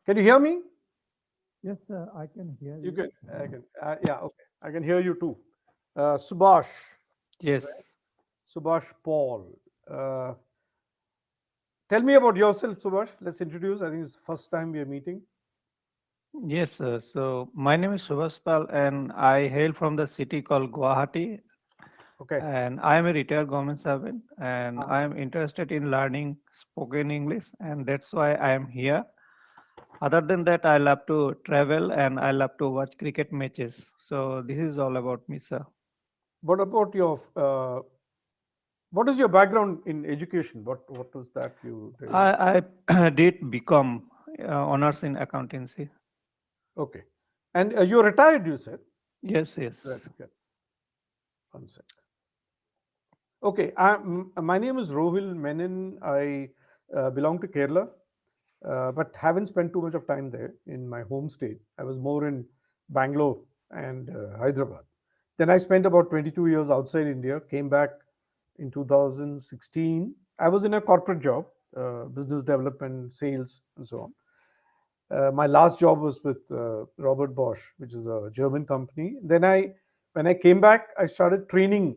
Can you hear me? Yes, sir, I can hear You you. can. I can. Yeah. Okay. I can hear you too. Subhash, right? Yes, Subhash Paul. Uh, Tell me about yourself, Subhash. Let's introduce. I think it's the first time we are meeting. yes, sir. So my name is Subhaspal and I hail from the city called Guwahati Okay. and I am a retired government servant and Uh-huh. I am interested in learning spoken English and that's why I am here. Other than that, I love to travel and I love to watch cricket matches. So this is all about me, sir. What about your? What is your background in education? What was that you did? I did become honors in accountancy. Okay. And you're retired, you said. Yes, Right. yes. Okay. One sec. Okay. My name is Rohil Menon. I belong to Kerala, but haven't spent too much of time there in my home state. I was more in Bangalore and Hyderabad. Then I spent about 22 years outside India, came back in 2016. I was in a corporate job, business development, sales, and so on. My last job was with Robert Bosch, which is a German company. When I came back, I started training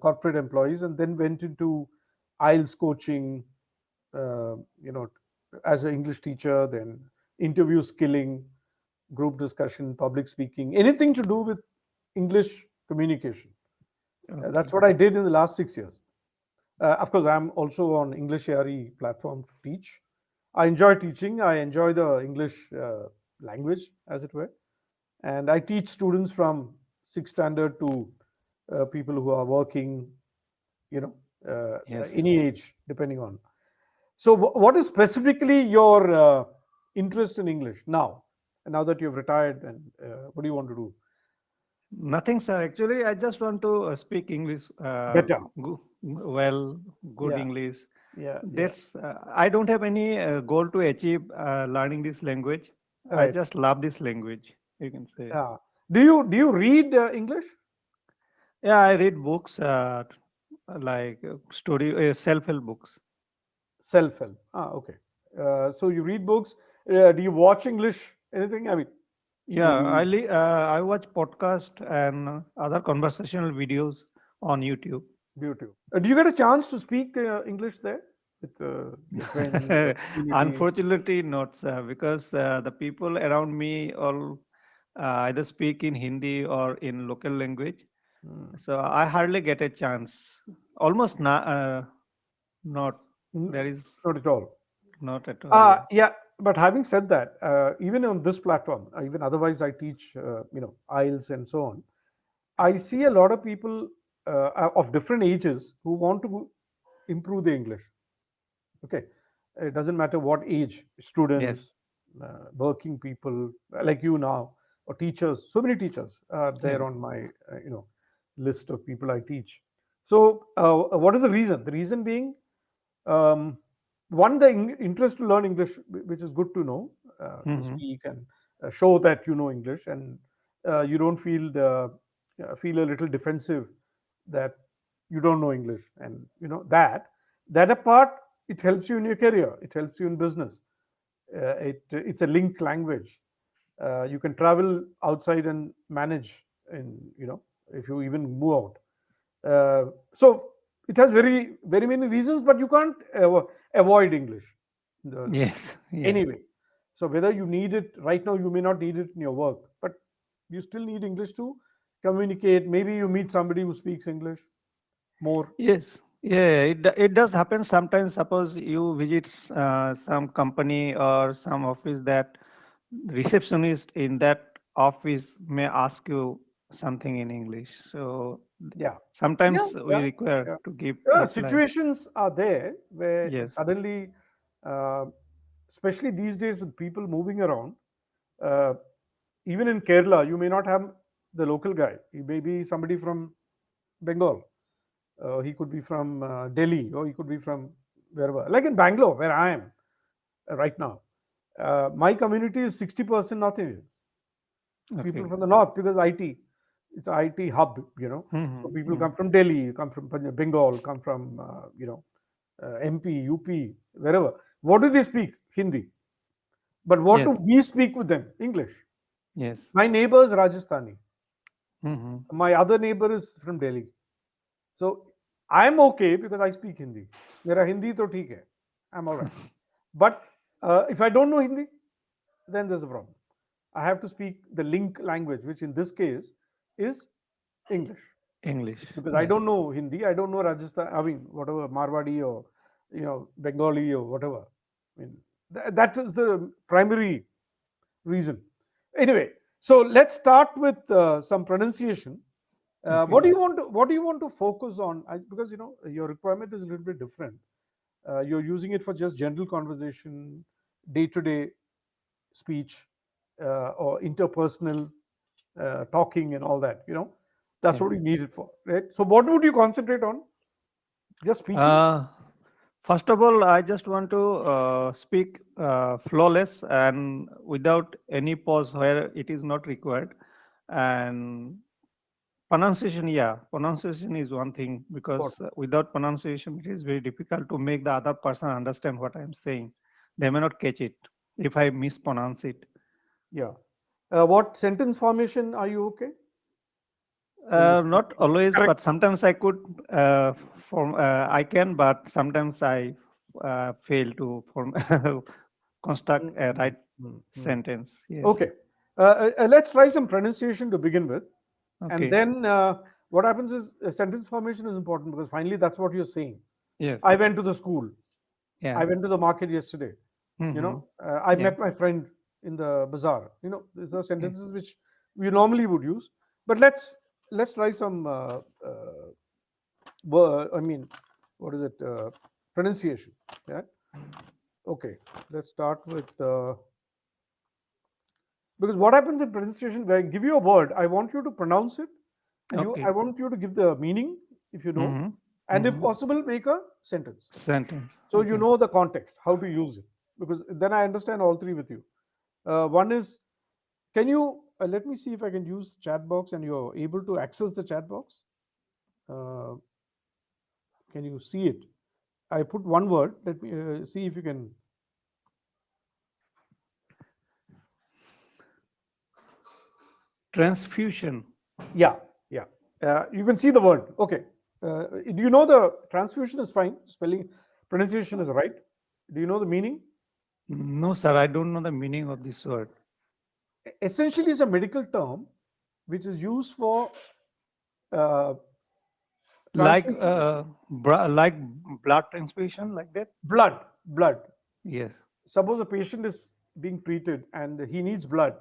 corporate employees, and then went into IELTS coaching, uh, you know, as an English teacher, then interview skilling, group discussion, public speaking, anything to do with English communication. That's Okay. what I did in the last 6 years. Of course, I'm also on English Yaari platform to teach. I enjoy teaching. I enjoy the English language, as it were, and I teach students from sixth standard to people who are working, you know, Yes. any age, depending on. So, what is specifically your interest in English now? Now that you've retired, and what do you want to do? Nothing, sir. Actually, I just want to speak English Better. well, good Yeah, English. yeah, yeah. That's I don't have any goal to achieve learning this language. I Right. just love this language. You can say. Yeah. Do you read English? Yeah, I read books like story self-help books. Self help. Ah, okay. So you read books. Do you watch English? Anything? I mean, Yeah, movies, I watch podcast and other conversational videos on YouTube. YouTube. Do you get a chance to speak English there with your friends or community? Unfortunately, not, sir, because the people around me all either speak in Hindi or in local language. Hmm. So I hardly get a chance. Almost not. There is Not at all. not at all. Yeah. Yeah, but having said that, even on this platform, even otherwise, I teach, IELTS and so on. I see a lot of people of different ages who want to improve their English. Okay, it doesn't matter what age, Yes. students, working people like you now, or teachers. So many teachers are there Yes. on my list of people I teach. So, what is the reason? The reason being, um, one, the interest to learn English, which is good to know, to Hmm. speak and show that you know English, and you don't feel a little defensive that you don't know English, and that apart, it helps you in your career, it helps you in business. It's a linked language. You can travel outside and manage, in if you even move out. So it has very very many reasons, but you can't avoid English Yes. Yeah. anyway. So whether you need it right now, you may not need it in your work, but you still need English to communicate. Maybe you meet somebody who speaks English more. Yes, yeah, it does happen sometimes. Suppose you visit some company or some office that receptionist in that office may ask you something in English. So Yeah, yeah, sometimes we yeah, require yeah. to give reply. Situations are there where Yes, suddenly, uh, especially these days with people moving around, uh, even in Kerala, you may not have the local guy. He may be somebody from Bengal. He could be from Delhi, or he could be from wherever. Like in Bangalore, where I am right now, my community is 60% North Indian, people okay. from the north, because IT, it's an IT hub. So people Mm-hmm. come from Delhi, come from Bengal, come from MP, UP, wherever. What do they speak? Hindi. But what do Yes. we speak with them? English. Yes. My neighbor is Rajasthani. Mm-hmm. My other neighbor is from Delhi. So I'm okay because I speak Hindi. मेरा हिंदी तो ठीक है. I'm all right. But if I don't know Hindi, then there's a problem. I have to speak the link language, which in this case is English, English. because I Yes. don't know Hindi, I don't know Rajasthan. I mean, whatever Marwadi or Bengali or whatever. I mean, that is the primary reason. Anyway, so let's start with some pronunciation. Okay. What do you want to focus on? Because your requirement is a little bit different. You're using it for just general conversation, day-to-day speech, or interpersonal talking and all that. That's Yes. what you need it for, right? So, what would you concentrate on? Just speaking? Uh, First of all, I just want to speak flawless and without any pause where it is not required. And pronunciation, yeah, pronunciation is one thing because Important. without pronunciation, it is very difficult to make the other person understand what I'm saying. They may not catch it if I mispronounce it. Yeah. What sentence formation are you okay when you speak? Not always, Correct. but sometimes I could form. I can, but sometimes I fail to form construct Mm, a mm, right mm, mm. sentence. Yes. Okay. Let's try some pronunciation to begin with. And Okay. then what happens is sentence formation is important because finally that's what you're saying. Yes. I went to the school. I Yeah. went to the market yesterday. Mm-hmm. I Yeah. met my friend in the bazaar. These are Yes. sentences which we normally would use. But let's try some. I mean, what is it? Pronunciation. Yeah. Okay. Let's start with because what happens in pronunciation, when I give you a word, I want you to pronounce it, and I Okay. want you to give the meaning if you know, Mm-hmm. and if Mm-hmm. possible, make a sentence. Sentence. So you Okay. know the context, how to use it, because then I understand all three with you. One is, can you let me see if I can use chat box and you're able to access the chat box. Uh, can you see it? I put one word. Let me see if you can. Transfusion. Yeah, yeah. You can see the word. Okay. Do you know the transfusion is fine? Spelling, pronunciation is right. Do you know the meaning? No, sir. I don't know the meaning of this word. Essentially, it's a medical term which is used for uh, Like transfusion. like blood transfusion, like that. Blood. Yes. Suppose a patient is being treated and he needs blood.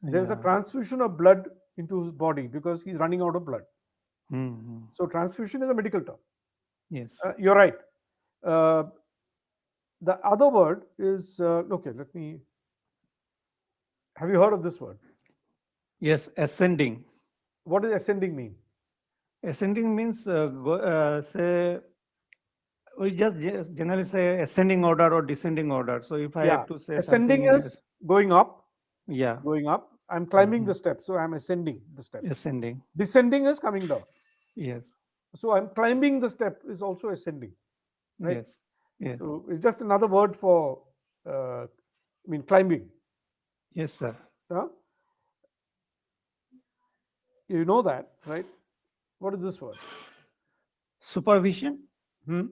There's a Yeah. transfusion of blood into his body because he's running out of blood. Mm-hmm. So transfusion is a medical term. Yes. You're right. Uh, the other word is okay. Let me. Have you heard of this word? Yes. Ascending. What does ascending mean? Ascending means say we just generally say ascending order or descending order. So if I Yeah, have to say something ascending in is going up, yeah, going up. I'm climbing hmm the steps, so I'm ascending the steps. ascending. Descending is coming down. Yes, So I'm climbing the step is also ascending, right? yes, yes, So it's just another word for, climbing. yes, sir. Huh? You know that, right? What is this word? Supervision. Hmm?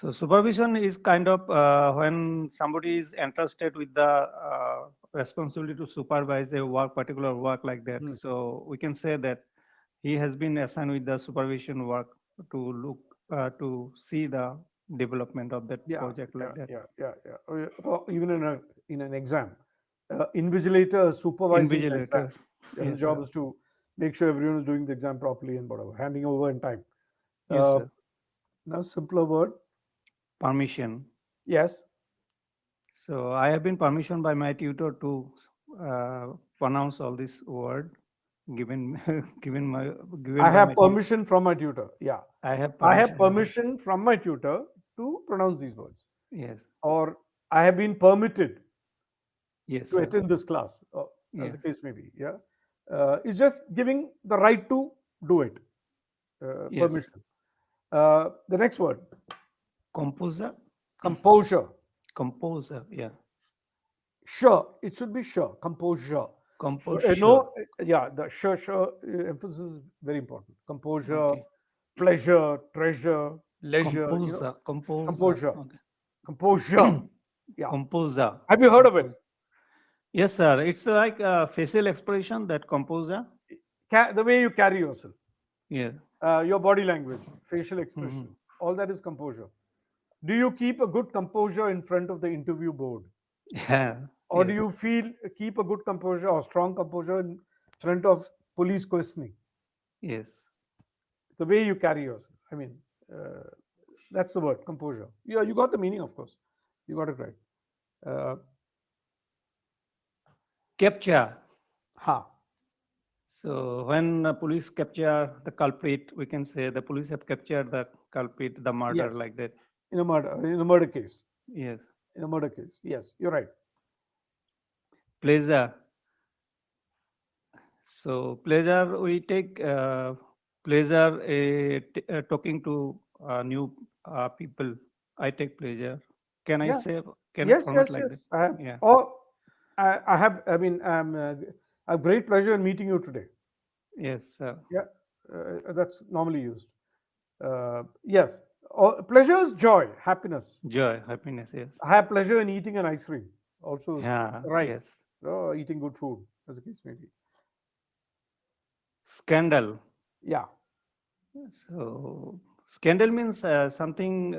So supervision is kind of when somebody is entrusted with the responsibility to supervise a work, particular work like that. Hmm. So we can say that he has been assigned with the supervision work to look to see the development of that Yeah, project yeah, like that. yeah, yeah, yeah. Or even in an exam, invigilator is supervising the exam. Invigilators. His Yes, job sir. is to make sure everyone is doing the exam properly and whatever, handing over in time. Yes, Uh, sir. now, simpler word. Permission. Yes, So I have been permissioned by my tutor to uh, pronounce all this word given given my I given by have my tutor. permission from my tutor. Yeah, I have I have permission. permission from my tutor to pronounce these words, Yes, or I have been permitted yes, to sir. attend this class, as the Yes, case may be. Yeah, it's just giving the right to do it. yes. Permission. The next word, Composer, composure. composer. Yeah, Sure, it should be sure. Composure. Composure. No, yeah, the sure emphasis is very important. Composure, Okay. pleasure, treasure, leisure. Composer. Composer. Composure, Okay. composure. Yeah. Composer. Have you heard of it? Compose. Yes, sir. It's like a facial expression that composer. The way you carry yourself, Yeah. your body language, facial Hmm. expression, all that is composure. Do you keep a good composure in front of the interview board? Yeah. Or do Yes. you feel keep a good composure or strong composure in front of police questioning? Yes. The way you carry yourself. I mean, uh, that's the word composure. Yeah, you got the meaning, of course. You got it right. Uh, Capture. ha. So when police capture the culprit, we can say the police have captured the culprit, the murder, Yes. like that. In a murder case. Yes. In a murder case. Yes, you're right. Pleasure. So pleasure, we take pleasure talking to new people. I take pleasure. Can I Yeah. say? Can I Yes. format Yes. like that? Yes. I have. Yeah. Or I have. I mean, I have great pleasure in meeting you today. Yes. Yeah. That's normally used. Yes. Or pleasure is joy, happiness. Joy, happiness. Yes. I have pleasure in eating an ice cream. Also, is Yeah. right. Yes. Eating good food, as the case may be. Scandal. Yeah. So scandal means something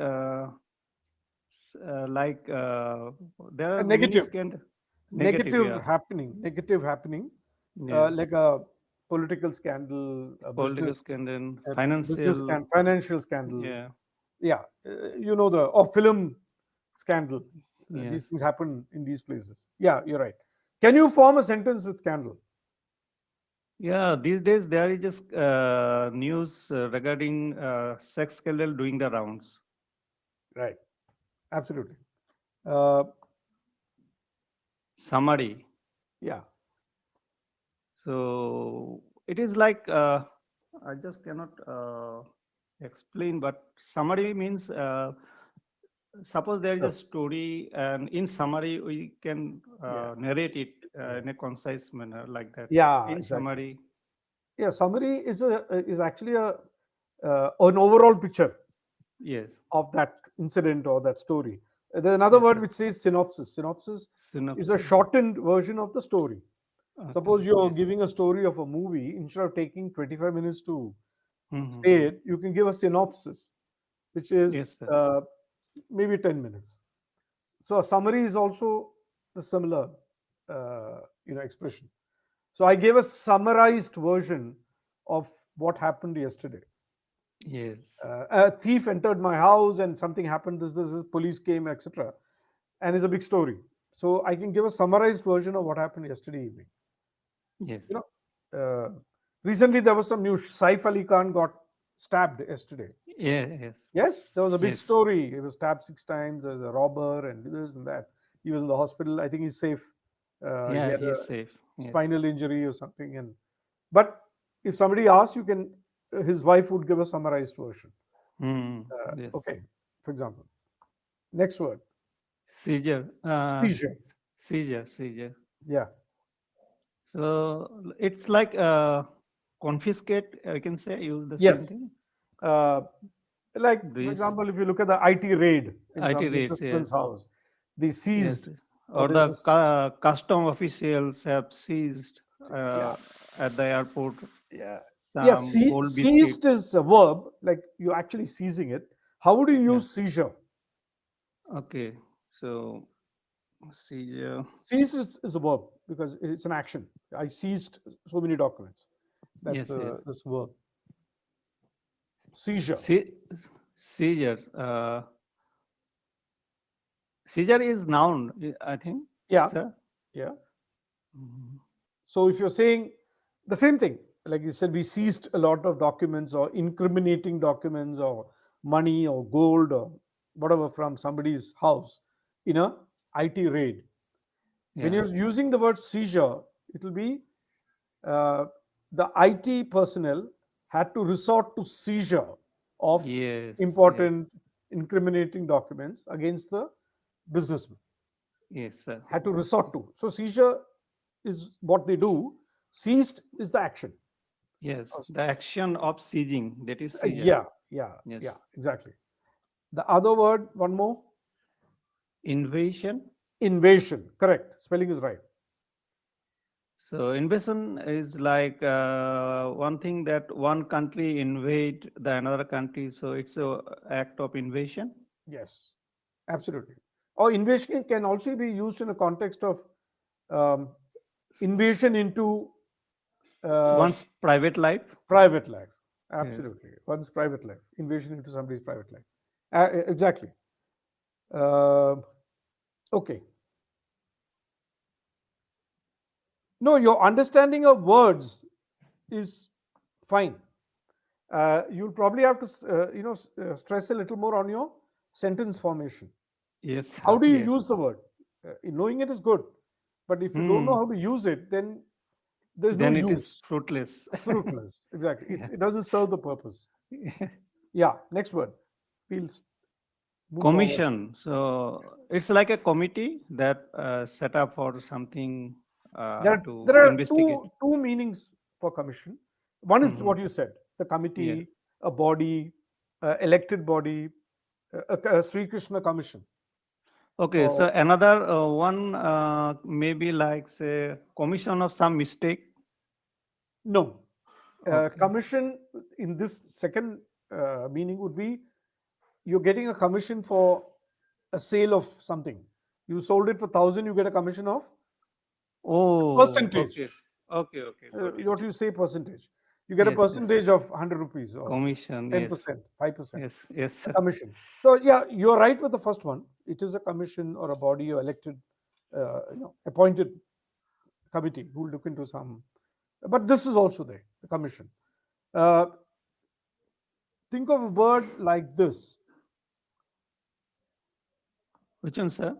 like there A are many negative, scandal. Negative. negative Yeah. happening, negative happening, Yes. like a political scandal, Political scandal, a business financial. scandal, financial scandal. Yeah. Yeah, or film scandal. These Yes. things happen in these places. Yeah, you're right. Can you form a sentence with scandal? Yeah, these days there is just news regarding sex scandal doing the rounds. Right. Absolutely. Uh, Summary. yeah. So it is like I just cannot explain, but summary means suppose there is a So story, and in summary we can yeah, narrate it yeah, in a concise manner like that. yeah. In Exactly. summary, Yeah. Summary is actually an overall picture yes, of that incident or that story. There's another yes, word sir. which says synopsis. Synopsis is a Synopsis. shortened version of the story. Okay. Suppose you're Yes. giving a story of a movie, instead of taking 25 minutes to say Mm-hmm. it, you can give a synopsis, which is Yes, sir. maybe 10 minutes. So a summary is also a similar, expression. So I gave a summarized version of what happened yesterday. Yes. A thief entered my house and something happened. This police came, etc. And it's a big story. So I can give a summarized version of what happened yesterday evening. Yes. You know, recently there was some news. Saif Ali Khan got stabbed yesterday. Yeah, yes. Yes, there was a big Yes. story. He was stabbed 6 times. There's a robber and this and that. He was in the hospital. I think he's safe. He Yeah, had he a is safe. Yes. spinal injury or something. And but if somebody asks, you can. His wife would give a summarized version. Mm. Yes. Okay, for example, next word, Seizure. seizure. Seizure. Yeah. So it's like confiscate. I can say use the same Yes. thing. Uh, like Do for you example, if you look at the IT raid in IT some rates? businessman's Yes. house, they Yes. seized, or Or there's the this. custom officials have seized Yeah. at the airport Yeah. Yeah. some gold Seized biscuits. is a verb, like you're actually seizing it. How would you Yeah. use seizure? Okay. So seizure. Seized is a verb because it's an action. I seized so many documents. That's Yes. Yes. this verb. Seizure. Se- seizure. Seizure is noun, I think, Yeah. sir. Yeah. Mhm. So if you're saying the same thing, like you said, we seized a lot of documents or incriminating documents or money or gold or whatever from somebody's house in a IT raid. When Yeah. you're using the word seizure, it will be uh, the IT personnel had to resort to seizure of Yes. Yes. important incriminating documents against the businessman. Yes, sir. had to resort to. So seizure is what they do. Seized is the action. Yes, Uh, the action of seizing, that is seizure. Yeah, yeah, yeah, Yes. exactly. The other word, one more, Invasion. invasion. Correct. Spelling is right. So invasion is like one thing that one country invade the another country. So it's a act of invasion. Yes, absolutely. Or invasion can also be used in a context of um, invasion into uh, One's private life. private life. Yes. Absolutely. One's private life. Invasion into somebody's private life. Exactly. Um okay. No, your understanding of words is fine. You'll probably have to, stress a little more on your sentence formation. Yes, How sir. do you Yes. use the word? Knowing it is good, but if you don't know Hmm. how to use it, then there's no Then it is use. fruitless. Fruitless. Exactly. Yeah. It doesn't serve the purpose. Yeah. Next word. We'll move forward. Commission. So it's like a committee that set up for something to There are investigate. two meanings for commission. One is Hmm. what you said: the Yeah. committee, a body, elected body, a Sri Krishna commission. Okay. Or So another one maybe like say commission of some mistake. no, Okay. commission in this second meaning would be you're getting a commission for a sale of something. You sold it for 1,000, you get a commission of Oh, percentage. okay. Okay. Okay. Got it. What you say percentage? You get a Yes. Yes. percentage of 100 rupees or Commission. Yes. 10%, 5%. Yes. Yes. A Sir. commission. So yeah, you're right with the first one. It is a commission or a body or elected, appointed committee who will look into some. But this is also there, the commission. Uh, think of a word like this. Which one, sir?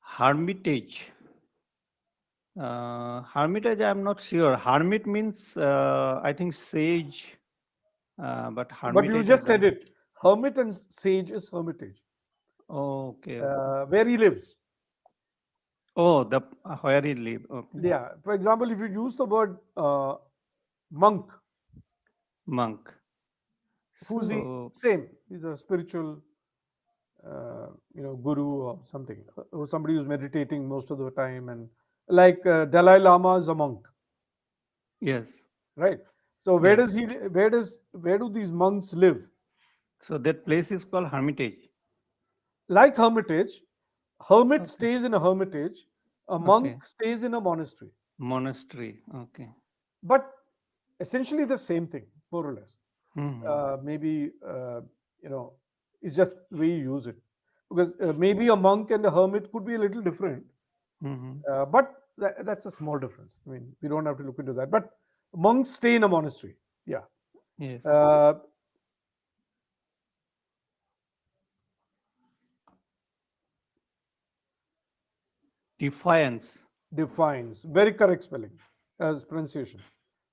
Hermitage. Hermitage, I'm not sure. Hermit means, I think, sage, but But you hermitage, I just said don't. it. Hermit and sage is hermitage. Okay, okay. Where he lives. Oh, the where he live. Okay. Yeah. For example, if you use the word monk, Monk. who's he? So, Same. He's a spiritual, guru or something, or somebody who's meditating most of the time, and like Dalai Lama is a monk, yes, right? So where yes. does he? Where do these monks live? So that place is called Hermitage. Like hermitage, hermit Okay, stays in a hermitage, a okay. monk stays in a monastery, Monastery. Okay. but essentially the same thing, more or less. Hmm. Maybe it's just the way you use it, because maybe a monk and a hermit could be a little different. Hmm. But that's a small difference. I mean, we don't have to look into that. But monks stay in a monastery. Yeah. Yes. Uh, Defiance. defines. Very correct spelling as pronunciation.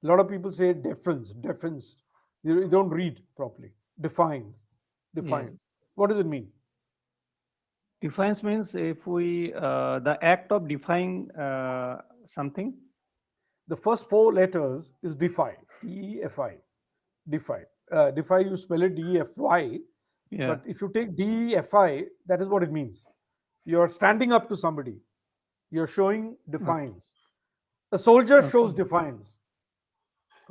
A lot of people say deference, deference. You don't read properly. Defines, Yes. defines. What does it mean? Defiance means if we the act of defying something. The first four letters is defy. DEFI. Defy. Defy, you spell it DEFY. Yeah. But if you take DEFI, that is what it means. You're standing up to somebody. You're showing Okay. defiance. A soldier shows Okay. defiance.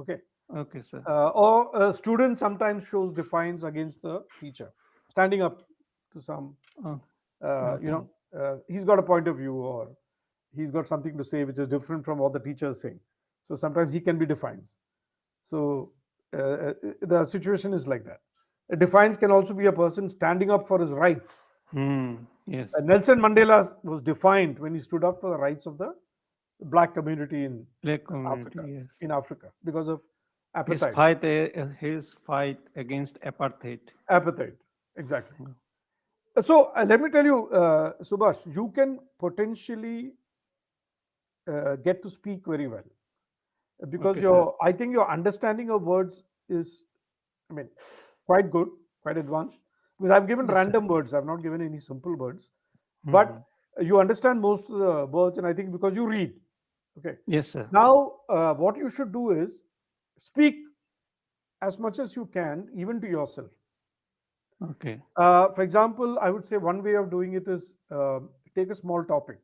Okay. Okay, sir. Or a student sometimes shows defiance against the teacher, standing up to some, Oh, uh, you okay. know, he's got a point of view or he's got something to say which is different from what the teacher is saying. So sometimes he can be defiant. So the situation is like that. A defiance can also be a person standing up for his rights. Hmm. Yes. Nelson Mandela was defiant when he stood up for the rights of the black community in Black Africa, community. Yes. because of His apartheid. fight, his fight against apartheid. Apartheid, exactly. So let me tell you, Subhash, you can potentially get to speak very well because Okay, sir. I think your understanding of words is, I mean, quite good, quite advanced. because I've given Yes, sir. random words. I've not given any simple words, but Hmm. you understand most of the words, and I think because you read. Okay. Yes, sir. Now, what you should do is speak as much as you can, even to yourself. Okay. For example, I would say one way of doing it is take a small topic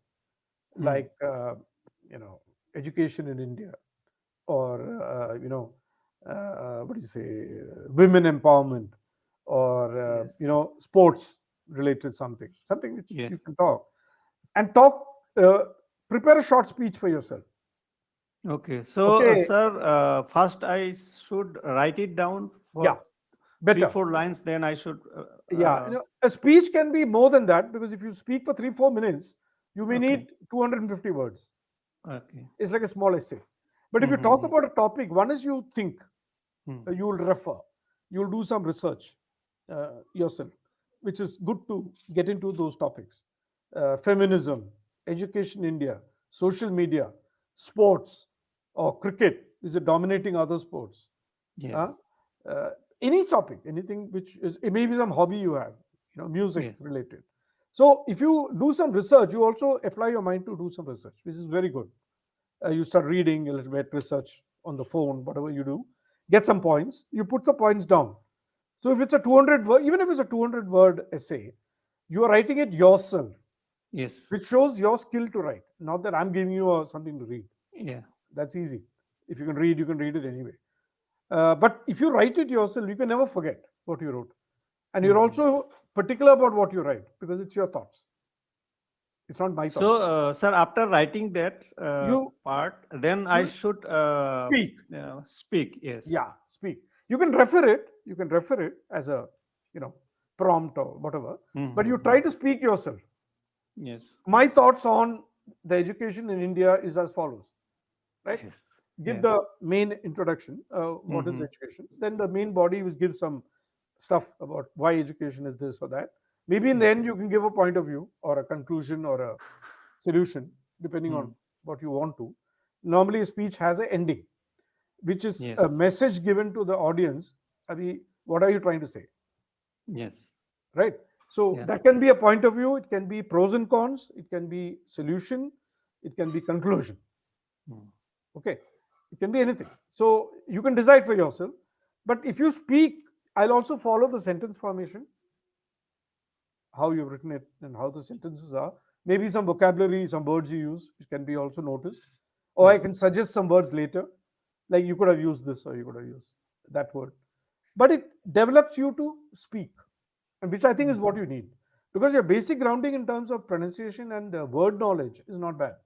Hmm. like you know education in India, or what do you say, women empowerment, or Yes. sports related something which Yes. you can talk and talk. Uh, Prepare a short speech for yourself. Okay. So, Okay, sir, first I should write it down yeah, for three, better. four lines. Then I should. Yeah, a speech can be more than that, because if you speak for 3 4 minutes, you may Okay. need 250 words. Okay. It's like a small essay. But if you talk Mm-hmm. about a topic, one is you think, Hmm. you will refer, you will do some research yourself, which is good to get into those topics. Feminism, education in India, social media, sports, or cricket is it dominating other sports? Yes. uh, uh, any topic, anything which is, it may be some hobby you have, music Yes. related. So if you do some research, you also apply your mind to do some research, which is very good. You start reading a little bit, research on the phone, whatever you do, get some points, you put the points down. So if it's a 200 word, even if it's a 200-word essay, you are writing it yourself, Yes. which shows your skill to write, not that I'm giving you something to read. Yeah. That's easy. If you can read it anyway. But if you write it yourself, you can never forget what you wrote. And you're Hmm. also particular about what you write, because it's your thoughts. It's not my So, thoughts. sir, after writing that You part, then I you should speak. speak. Yes. Yeah, speak. You can refer it. You can refer it as a you know prompt or whatever. But you Mm-hmm. try to speak yourself. Yes. My thoughts on the education in India is as follows. Right? Yes. Give Yeah. the main introduction. What is Mm-hmm. education? Then the main body will give some stuff about why education is this or that. Maybe in the end Okay. you can give a point of view or a conclusion or a solution, depending Hmm. on what you want to. Normally, a speech has an ending, which is Yes. a message given to the audience. Abhi, what are you trying to say? Yes. Right? So Yeah. that can be a point of view, it can be pros and cons, it can be solution, it can be conclusion. Hmm. Okay, it can be anything. So you can decide for yourself. But if you speak, I'll also follow the sentence formation, how you've written it and how the sentences are. Maybe some vocabulary, some words you use, which can be also noticed. Or I Yes. can suggest some words later, like you could have used this or you could have used that word. But it develops you to speak, and which I think is Hmm. what you need. Because your basic grounding in terms of pronunciation and word knowledge is not bad.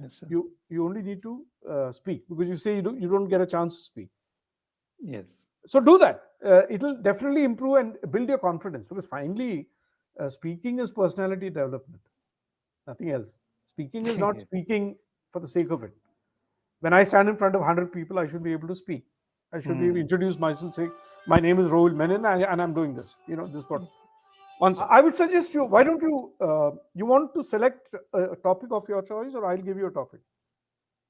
Yes, sir. You only need to speak, because you say you don't get a chance to speak. Yes. So do that. It'll definitely improve and build your confidence, because finally, speaking is personality development, nothing else. Speaking is not Yes. speaking for the sake of it. When I stand in front of 100 people, I should be able to speak. I should be able to Hmm. introduce myself, say, my name is Rohil Menon, and I'm doing this. This is what. One second. I would suggest you, why don't you, you want to select a topic of your choice, or I'll give you a topic?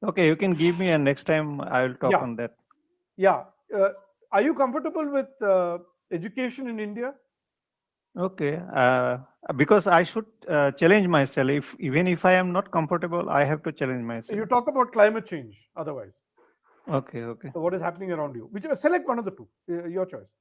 Okay, you can give me, and next time I will talk Yeah, on that. yeah. Are you comfortable with education in India? Okay, because I should challenge myself. If even if I am not comfortable, I have to challenge You myself. talk about climate change, otherwise. Okay, okay, So what is happening around you? Which select one of the two, your choice.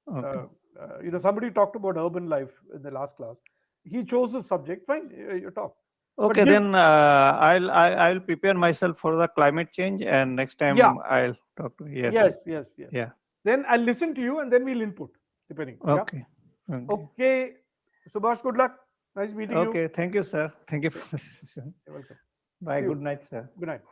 okay, Uh, Somebody talked about urban life in the last class. He chose the subject. Fine, you talk, but okay. give. Then I'll prepare myself for the climate change, and next Yeah, time I'll talk to. Yes, yes, yes, yes. yeah. Then I'll listen to you, and then we'll input, depending. Yeah. Okay, okay, Okay. Subhash, good luck. Nice meeting you. okay. Thank you, sir. Thank you for the session. You're welcome. Bye. See Good you. night, sir. Good night.